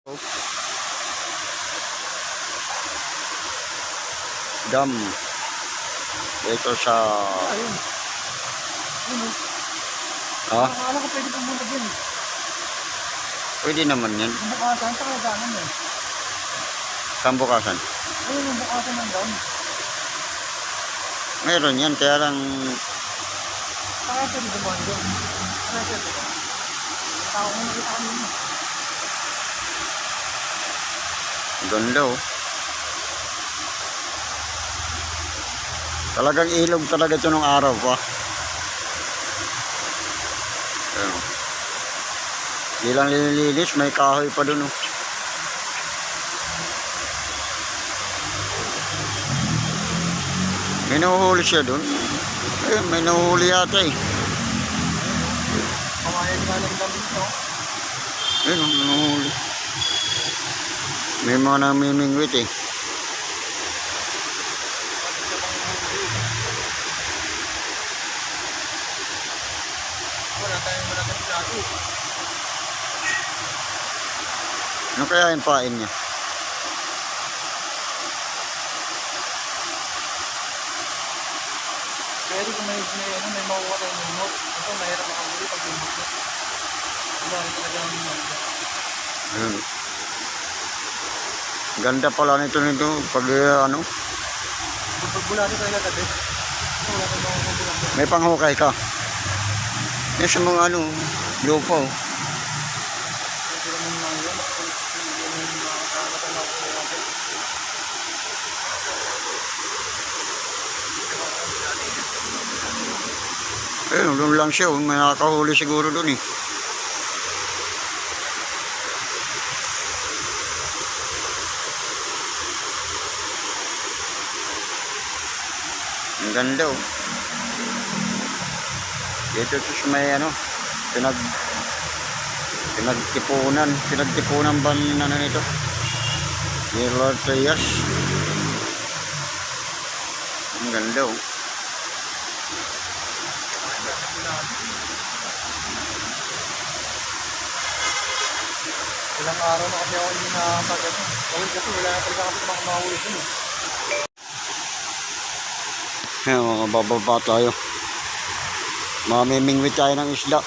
Dam ito sa Ayun. Ayun. Akala ko pwede pumunta dyan. pwede naman yan. Yung bukasan, sa kaganan eh. Saan bukasan? Ayun yung bukasan ng dam. Meron yan, kaya lang Kaya pwede dumaan doon. Kaya pwede dumaan. Tao ko nakita kami yun. ganda oh. Talagang ilog talaga ito nung araw pa. Ayun. Di lang nililinis, may kahoy pa dun oh. May nahuhuli siya dun. Ayun, may nahuhuli yata eh. Kamayan nga lang dam dito. Ayun, may nahuhuli. May mga namimingwit eh. Wala tayong malaking plato. Ano kaya yung pain niya? Pwede kung may makuha tayong lumot. Ito, mahirap makahuli pag lumot mo. Wala rin talaga ang lumot. Ayun. Ganda pala nito pag ano, Bulati talaga gabi. Wala tayong makuha. may panghukay ka. Yan sa mga ano, lupa oh. Pwede naman mga yan. Yung mga kakatanaw ko natin. Ayun, doon lang siya oh. May nakakahuli siguro doon eh. Ang ganda oh. Dito sa may ano, pinagtipunan ba ano nito? Ni Lord Trias. Ang ganda oh. Ilang araw na kasi ako hindi nakakagano. Kawin kasi wala na talaga kasi makahuli dun eh. Ayan, mga bababa tayo. Mamimingwit tayo ng isda.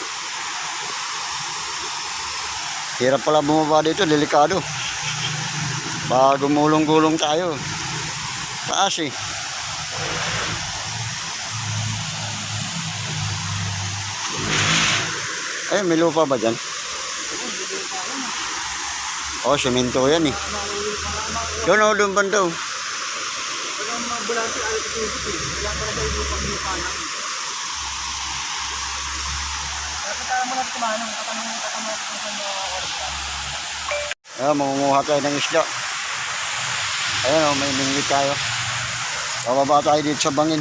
Hirap pala bumaba dito, delikado. Baka gumulong-gulong tayo. Taas eh. Eh, may lupa ba dyan? Oh, semento yan eh. Doon oh, doon banda oh. Pag ang mga bulati ay itisip eh. Wala talaga yung lupang lupa lang. Kasi tayo mo natin kumanong. Katanong kung saan mga oras ka. Ayan, mangunguha tayo ng isda. Ayan oh, may mingwit tayo. Bababa tayo dito sa bangin.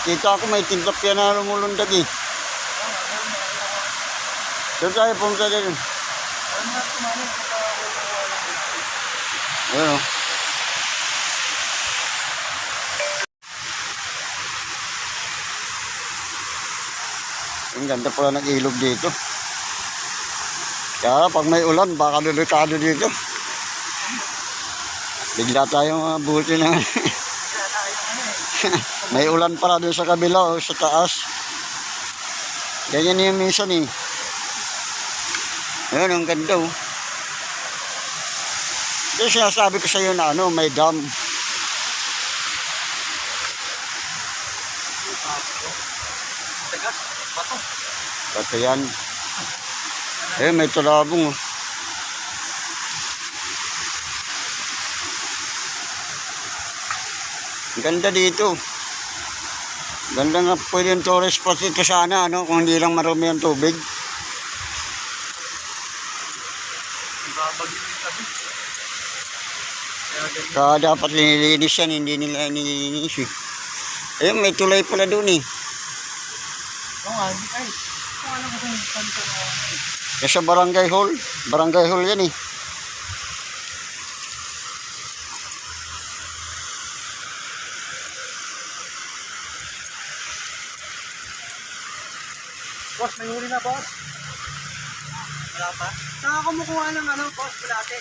Kita ako may tintlop yan na lumulundag eh. Doon tayo pumunta din. Tayo mo natin kumanong. Ayan o. Ang ganda pala ng ilog dito. Kaya pag may ulan, baka delikado dito. Bigla tayong buti na. May ulan pala doon sa kabila o sa taas. Ganyan yung minsan eh. Ayan, ang ganda oh. Ito sinasabi ko sa iyo na ano, may dam. Tagas, bato. Bato yan. Eh, may tulabong oh. Ganda dito. Ganda nga pwede yung tourist spot dito sana, ano, kung hindi lang marumi ang tubig. Babagin yung tabi. Kaya ganyan. Kaya dapat nililinis yan, hindi nila nililinis eh. Ayun, may tulay pala doon eh. Oo nga, hindi ay. Kung alam ko kung saan ito na. Sa barangay hall. Barangay hall yan eh. Boss, may huli na, boss. Wala pa? Saan ako kumukuha ng ano, boss, bulate?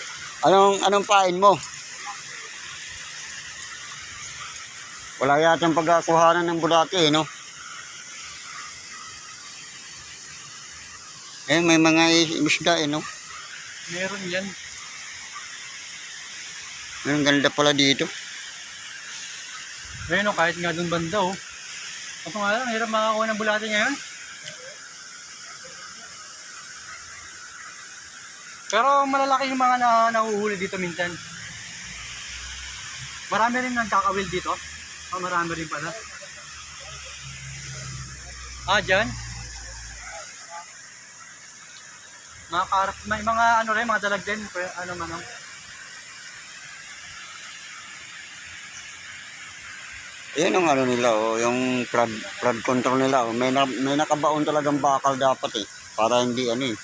Anong pain mo? Wala yatang pagkakuhanan ng bulate, no? Eh, may mga isda, no? Meron yan. Ang ganda pala dito. Ayun, oh, kahit nga dun banda, oh. Kaso nga lang, hirap makakuha ng bulate ngayon. Pero malalaki yung mga nahuhuli dito minsan. Marami rin nagkakawil dito. Oh, marami rin pala. Ah, dyan? Mga karap, may mga ano rin, mga dalag din. Ano man, oh. Ayan ang ano nila, oh, yung flood control nila. Oh. May nakabaon talagang bakal dapat eh. Para hindi ano eh.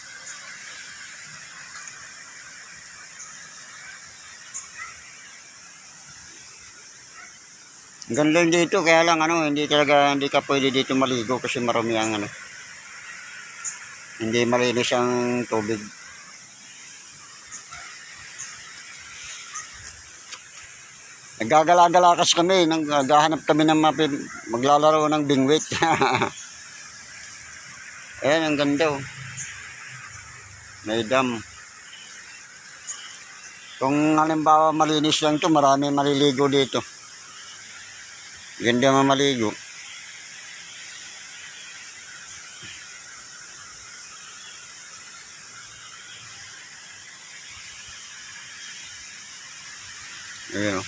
Ang ganda dito, kaya lang ano, hindi ka pwede dito maligo kasi marami ang ano. Hindi malinis ang tubig. Naggagala-galakas kami, naghahanap kami ng maglalaro ng bingwit. Ayan, ang ganda oh. May dam. Kung halimbawa malinis lang to, marami maliligo dito. Ganda mamaligo. Ayan o.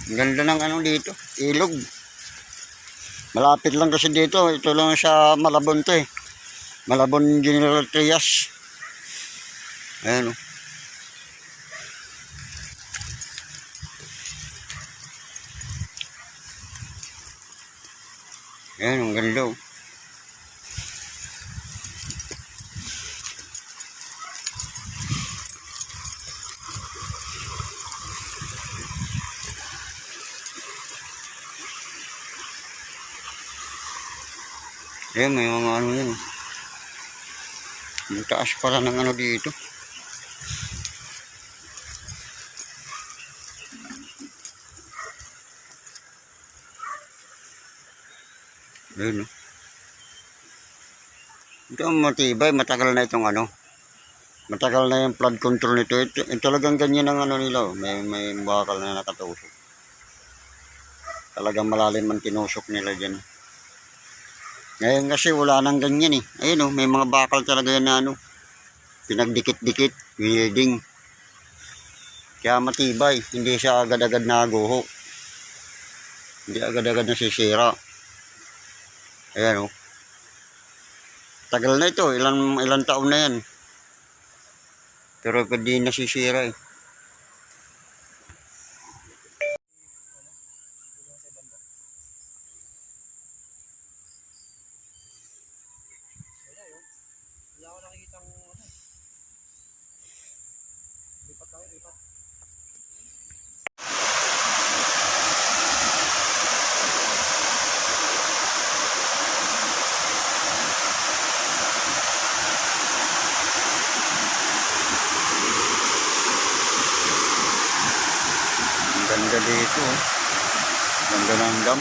Ang ganda ng ano dito, ilog. Malapit lang kasi dito, ito lang sa Malabon to eh. Malabon General Trias. Ayan o. Ayan, ang ganda o. Ayan, may mga ano yan. Ang taas pala ng ano dito. Ayan o. Ito ang matibay, matagal na itong ano. Matagal na yung flood control nito. Ito talagang ganyan ang ano nila. Oh. May bakal na nakatusok. Talagang malalim ang tinusok nila dyan. Ngayon kasi wala nang ganyan eh. Ayun oh, may mga bakal talaga yan na ano. Pinagdikit-dikit, welding. Kaya matibay, hindi siya agad-agad naguho. Hindi agad-agad nasisira. Ayan oh. Tagal na ito, ilang taon na yan. Pero hindi nasisira eh. Wala ko nakikita ang ano. Lipat tayo, lipat. Ang ganda dito. Ganda ng dam.